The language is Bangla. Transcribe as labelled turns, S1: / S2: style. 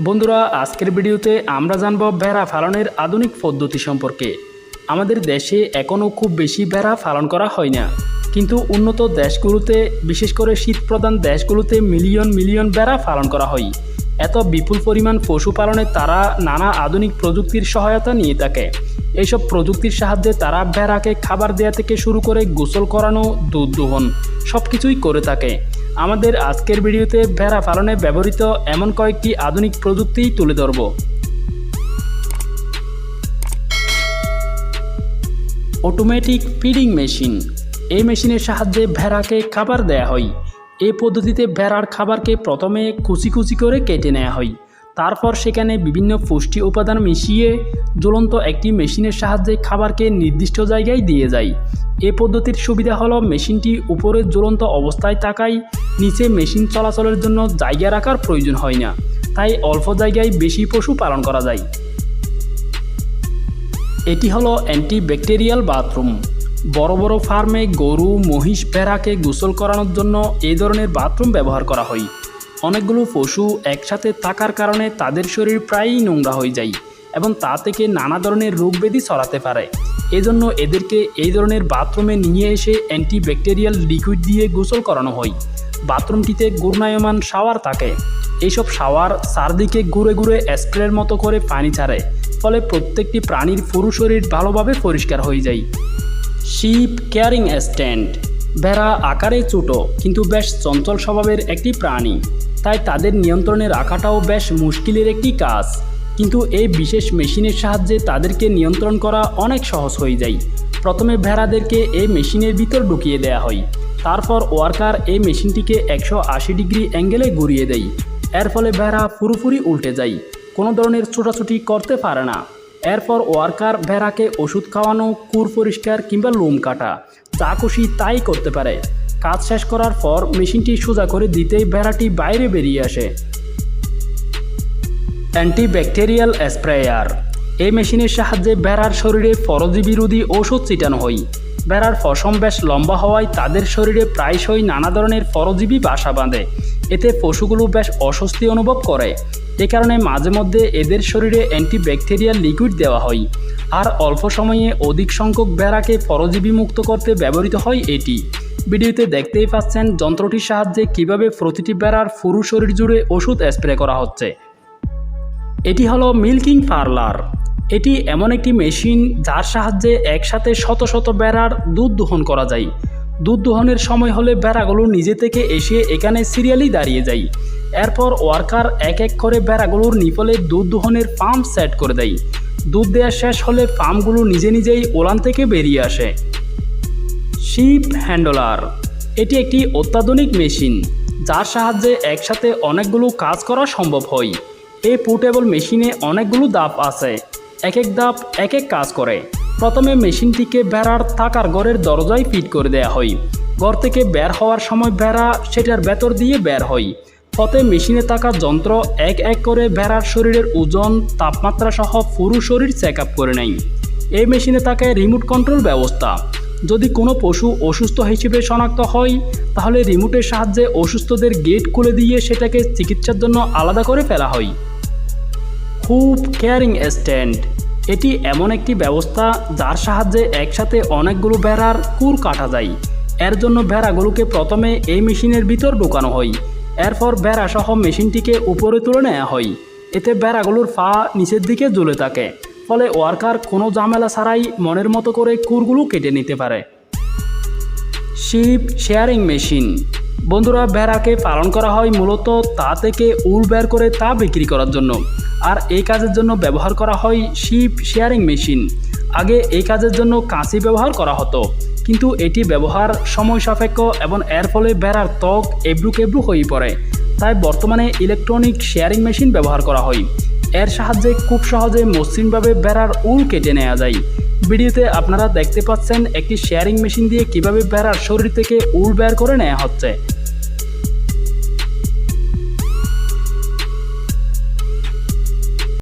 S1: বন্ধুরা, আজকের ভিডিওতে আমরা জানব ভেড়া পালনের আধুনিক পদ্ধতি সম্পর্কে। আমাদের দেশে এখনও খুব বেশি ভেড়া পালন করা হয় না, কিন্তু উন্নত দেশগুলোতে, বিশেষ করে শীতপ্রধান দেশগুলোতে মিলিয়ন মিলিয়ন ভেড়া পালন করা হয়। এত বিপুল পরিমাণ পশুপালনে তারা নানা আধুনিক প্রযুক্তির সহায়তা নিয়ে থাকে। এইসব প্রযুক্তির সাহায্যে তারা ভেড়াকে খাবার দেওয়া থেকে শুরু করে গোসল করানো, দুধ দোহন সব কিছুই করে থাকে। আমাদের আজকের ভিডিওতে ভেড়া পালনে ব্যবহৃত এমন কয়েকটি আধুনিক প্রযুক্তিই তুলে ধরব। Automatic feeding machine. এই মেশিনের সাহায্যে ভেড়াকে খাবার দেয়া হয়। এই পদ্ধতিতে ভেড়ার খাবারকে প্রথমে কুচি কুচি করে কেটে নেওয়া হয়, তারপর সেখানে বিভিন্ন পুষ্টি উপাদান মিশিয়ে জ্বলন্ত একটি মেশিনের সাহায্যে খাবারকে নির্দিষ্ট জায়গায় দিয়ে যায়। এই পদ্ধতির সুবিধা হলো মেশিনটি উপরে জ্বলন্ত অবস্থায় থাকায় নিচে মেশিন চলাচলের জন্য জায়গা রাখার প্রয়োজন হয় না, তাই অল্প জায়গায় বেশি পশু পালন করা যায়। এটি হলো অ্যান্টিব্যাকটেরিয়াল বাথরুম। বড় বড় ফার্মে গরু, মহিষ, ভেড়াকে গোসল করানোর জন্য এই ধরনের বাথরুম ব্যবহার করা হয়। অনেকগুলো পশু একসাথে থাকার কারণে তাদের শরীর প্রায়ই নোংরা হয়ে যায় এবং তা থেকে নানা ধরনের রোগ ব্যাধি ছড়াতে পারে। এজন্য এদেরকে এই ধরনের বাথরুমে নিয়ে এসে অ্যান্টিব্যাকটেরিয়াল লিকুইড দিয়ে গোসল করানো হয়। বাথরুমটিতে ঘূর্ণায়মান শাওয়ার থাকে। এইসব শাওয়ার চারদিকে ঘুরে ঘুরে স্প্রের মতো করে পানি ছাড়ে, ফলে প্রত্যেকটি প্রাণীর পুরো শরীর ভালোভাবে পরিষ্কার হয়ে যায়। Sheep caring stand. ভেড়া আকারে ছোট কিন্তু বেশ চঞ্চল স্বভাবের একটি প্রাণী, তাই তাদের নিয়ন্ত্রণে রাখাটাও বেশ মুশকিলের একটি কাজ। কিন্তু এই বিশেষ মেশিনের সাহায্যে তাদেরকে নিয়ন্ত্রণ করা অনেক সহজ হয়ে যায়। প্রথমে ভেড়াদেরকে এই মেশিনের ভিতর ঢুকিয়ে দেওয়া হয়, তারপর ওয়ার্কার এই মেশিনটিকে 180 ডিগ্রি অ্যাঙ্গেলে ঘুরিয়ে দেয়। এর ফলে ভেড়া পুরোপুরি উল্টে যায়, কোনো ধরনের ছোটাছুটি করতে পারে না। এরপর ওয়ার্কার ভেড়াকে ওষুধ খাওয়ানো, কুর পরিষ্কার কিংবা লোম কাটা, যা খুশি তাই করতে পারে। কাজ শেষ করার পর মেশিনটি সোজা করে দিতেই ভেড়াটি বাইরে বেরিয়ে আসে। Antibacterial sprayer. এই মেশিনের সাহায্যে ভেড়ার শরীরে পরজীবী বিরোধী ঔষধ ছিটানো হয়। ভেড়ার পশম বেশ লম্বা হওয়ায় তাদের শরীরে প্রায়শই নানা ধরনের পরজীবী বাসা বাঁধে। এতে পশুগুলো বেশ অস্বস্তি অনুভব করে। এ কারণে মাঝে মধ্যে এদের শরীরে অ্যান্টিব্যাকটেরিয়াল লিকুইড দেওয়া হয়। আর অল্প সময়ে অধিক সংখ্যক ভেড়াকে পরজীবী মুক্ত করতে ব্যবহৃত হয় এটি। ভিডিওতে দেখতেই পাচ্ছেন যন্ত্রটির সাহায্যে কিভাবে প্রতিটি ভেড়ার পুরো শরীর জুড়ে ওষুধ স্প্রে করা হচ্ছে। এটি হলো মিল্কিং পার্লার। এটি এমন একটি মেশিন যার সাহায্যে একসাথে শত শত ভেড়ার দুধ দোহন করা যায়। দুধ দোহনের সময় হলে ভেড়াগুলো নিজে থেকে এসে এখানে সিরিয়ালি দাঁড়িয়ে যায়। এরপর ওয়ার্কার এক এক করে ভেড়াগুলোর নিপলে দুধ দোহনের পাম্প সেট করে দেয়। দুধ দেওয়া শেষ হলে পাম্পগুলো নিজে নিজেই ওলান থেকে বেরিয়ে আসে। Sheep handler. এটি একটি অত্যাধুনিক মেশিন যার সাহায্যে একসাথে অনেকগুলো কাজ করা সম্ভব হয়। এই পোর্টেবল মেশিনে অনেকগুলো ধাপ আছে, এক এক ধাপ এক এক কাজ করে। প্রথমে মেশিনটিকে ভেড়ার থাকার ঘরের দরজায় ফিট করে দেওয়া হয়। ঘর থেকে বের হওয়ার সময় ভেড়া সেটার ভেতর দিয়ে বের হয়। পথে মেশিনে থাকা যন্ত্র এক এক করে ভেড়ার শরীরের ওজন, তাপমাত্রা সহ পুরো শরীর চেক আপ করে নেয়। এই মেশিনে থাকে রিমোট কন্ট্রোল ব্যবস্থা। যদি কোনো পশু অসুস্থ হিসেবে শনাক্ত হয়, তাহলে রিমোটের সাহায্যে অসুস্থদের গেট খুলে দিয়ে সেটাকে চিকিৎসার জন্য আলাদা করে ফেলা হয়। হুপ কেয়ারিং স্ট্যান্ড। এটি এমন একটি ব্যবস্থা যার সাহায্যে একসাথে অনেকগুলো ভেড়ার কুর কাটা যায়। এর জন্য ভেড়াগুলোকে প্রথমে এই মেশিনের ভিতর ঢোকানো হয়। এরপর ভেড়া সহ মেশিনটিকে উপরে তুলে নেওয়া হয়। এতে ভেড়াগুলোর পা নিচের দিকে ঝুলে থাকে, ফলে ওয়ার্কার কোনো ঝামেলা ছাড়াই মনের মতো করে কুরগুলো কেটে নিতে পারে। Sheep shearing machine. বন্ধুরা, ভেড়াকে পালন করা হয় মূলত তা থেকে উল বের করে তা বিক্রি করার জন্য, আর এই কাজের জন্য ব্যবহার করা হয় শিপ শেয়ারিং মেশিন। আগে এই কাজের জন্য কাঁচি ব্যবহার করা হতো, কিন্তু এটি ব্যবহার সময় সাপেক্ষ এবং এর ফলে ভেড়ার ত্বক এবড়ো খেবড়ো হয়ে পড়ে। তাই বর্তমানে ইলেকট্রনিক শেয়ারিং মেশিন ব্যবহার করা হয়। এর সাহায্যে খুব সহজে মসৃণভাবে ভেড়ার উল কেটে নেওয়া যায়। ভিডিওতে আপনারা দেখতে পাচ্ছেন একটি শেয়ারিং মেশিন দিয়ে কিভাবে ভেড়ার শরীর থেকে উল বের করে নেওয়া হচ্ছে।